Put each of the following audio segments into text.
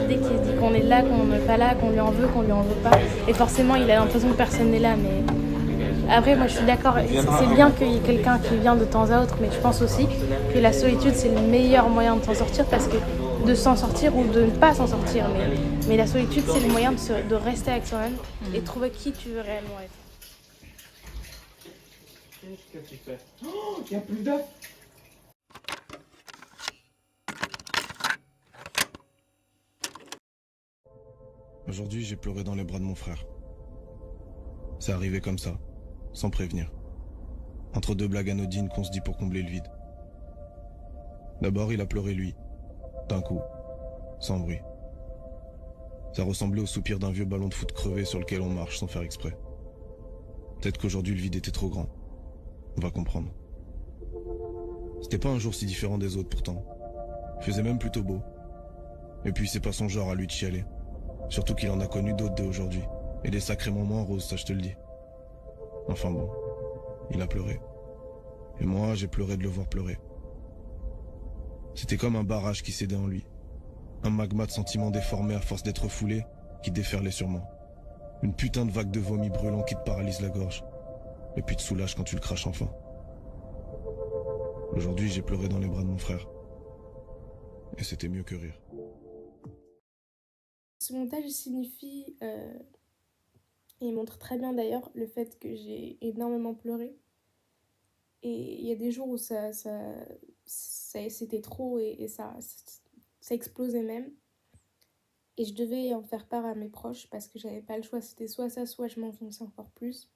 dès qu'il dit qu'on est là, qu'on n'est pas là, qu'on lui en veut, qu'on lui en veut pas. Et forcément, il a l'impression que personne n'est là. Mais après, moi, je suis d'accord. C'est bien qu'il y ait quelqu'un qui vient de temps à autre, mais je pense aussi que la solitude, c'est le meilleur moyen de s'en sortir, parce que de s'en sortir ou de ne pas s'en sortir. Mais la solitude, c'est le moyen de rester avec soi-même et de trouver qui tu veux réellement être. Qu'est-ce que tu fais? Oh, il y a plus d'œufs! Aujourd'hui, j'ai pleuré dans les bras de mon frère. C'est arrivé comme ça, sans prévenir. Entre deux blagues anodines qu'on se dit pour combler le vide. D'abord, il a pleuré lui, d'un coup, sans bruit. Ça ressemblait au soupir d'un vieux ballon de foot crevé sur lequel on marche sans faire exprès. Peut-être qu'aujourd'hui le vide était trop grand. On va comprendre. C'était pas un jour si différent des autres pourtant. Il faisait même plutôt beau. Et puis c'est pas son genre à lui de chialer. Surtout qu'il en a connu d'autres dès aujourd'hui. Et des sacrément moins roses, ça je te le dis. Enfin bon, il a pleuré. Et moi, j'ai pleuré de le voir pleurer. C'était comme un barrage qui cédait en lui. Un magma de sentiments déformés à force d'être foulé, qui déferlait sur moi. Une putain de vague de vomi brûlant qui te paralyse la gorge. Et puis te soulage quand tu le craches enfin. Aujourd'hui, j'ai pleuré dans les bras de mon frère. Et c'était mieux que rire. Ce montage signifie, et il montre très bien d'ailleurs, le fait que j'ai énormément pleuré. Et il y a des jours où c'était trop et ça explosait même. Et je devais en faire part à mes proches parce que j'avais pas le choix. C'était soit ça, soit je m'enfonçais encore plus.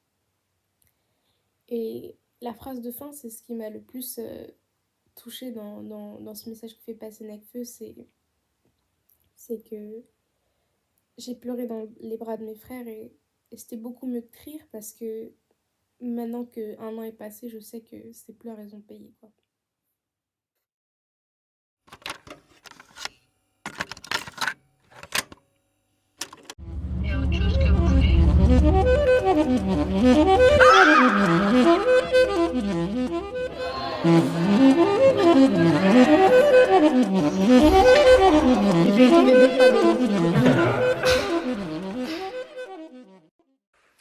Et la phrase de fin, c'est ce qui m'a le plus touchée dans ce message que fait passer Nekfeu, c'est que j'ai pleuré dans les bras de mes frères et c'était beaucoup mieux que rire parce que maintenant qu'un an est passé, je sais que ces pleurs, elles ont payé, quoi. Il y a autre chose que vous voulez.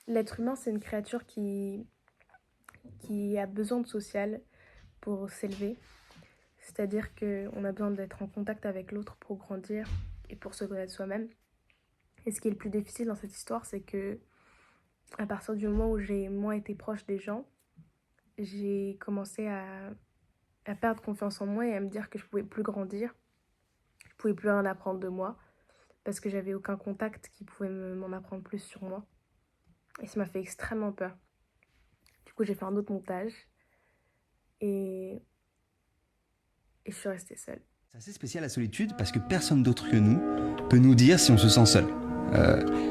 L'être humain, c'est une créature qui a besoin de social pour s'élever. C'est-à-dire qu'on a besoin d'être en contact avec l'autre pour grandir et pour se connaître soi-même. Et ce qui est le plus difficile dans cette histoire, c'est que à partir du moment où j'ai moins été proche des gens, j'ai commencé à perdre confiance en moi et à me dire que je pouvais plus grandir, je pouvais plus rien apprendre de moi, parce que j'avais aucun contact qui pouvait m'en apprendre plus sur moi. Et ça m'a fait extrêmement peur. Du coup, j'ai fait un autre montage et je suis restée seule. C'est assez spécial la solitude parce que personne d'autre que nous peut nous dire si on se sent seul.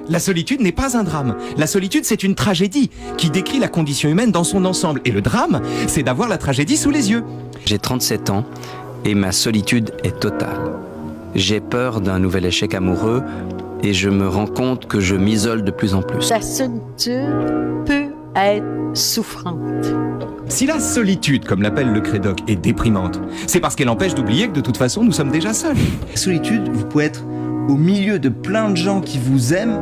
La solitude n'est pas un drame. La solitude, c'est une tragédie qui décrit la condition humaine dans son ensemble. Et le drame, c'est d'avoir la tragédie sous les yeux. J'ai 37 ans et ma solitude est totale. J'ai peur d'un nouvel échec amoureux et je me rends compte que je m'isole de plus en plus. La solitude peut être souffrante. Si la solitude, comme l'appelle le Crédoc, est déprimante, c'est parce qu'elle empêche d'oublier que de toute façon, nous sommes déjà seuls. La solitude, vous pouvez être au milieu de plein de gens qui vous aiment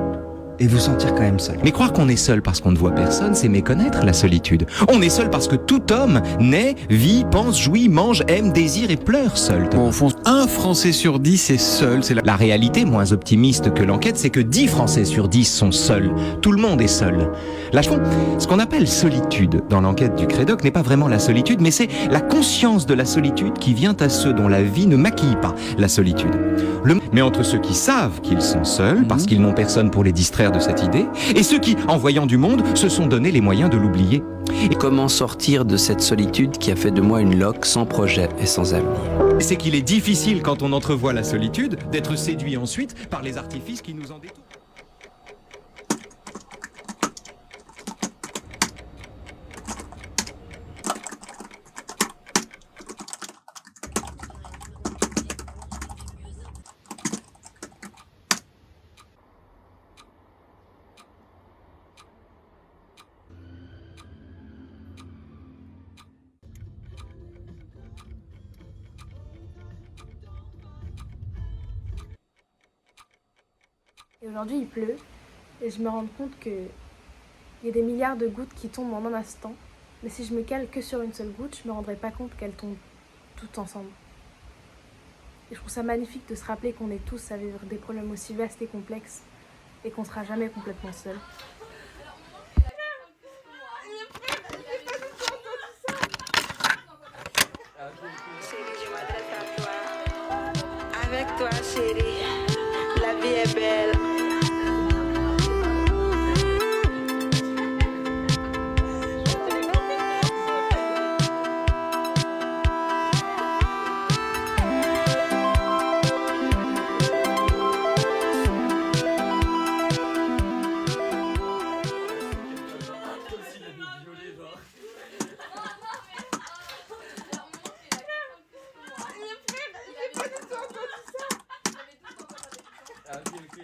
et vous sentir quand même seul. Mais croire qu'on est seul parce qu'on ne voit personne, c'est méconnaître la solitude. On est seul parce que tout homme naît, vit, pense, jouit, mange, aime, désire et pleure seul. Au fond, 1 Français sur 10 est seul. C'est La réalité, moins optimiste que l'enquête, c'est que 10 Français sur 10 sont seuls. Tout le monde est seul. Là, ce qu'on appelle solitude dans l'enquête du Crédoc n'est pas vraiment la solitude, mais c'est la conscience de la solitude qui vient à ceux dont la vie ne maquille pas la solitude. Mais entre ceux qui savent qu'ils sont seuls, parce qu'ils n'ont personne pour les distraire de cette idée, et ceux qui, en voyant du monde, se sont donné les moyens de l'oublier. Et comment sortir de cette solitude qui a fait de moi une loque sans projet et sans avenir? C'est qu'il est difficile, quand on entrevoit la solitude, d'être séduit ensuite par les artifices qui nous en détournent. Et aujourd'hui, il pleut. Et je me rends compte qu'il y a des milliards de gouttes qui tombent en un instant. Mais si je me cale que sur une seule goutte, je me rendrai pas compte qu'elles tombent toutes ensemble. Et je trouve ça magnifique de se rappeler qu'on est tous à vivre des problèmes aussi vastes et complexes et qu'on sera jamais complètement seul. Avec toi, chérie, la vie est belle. Ah, ok, ok.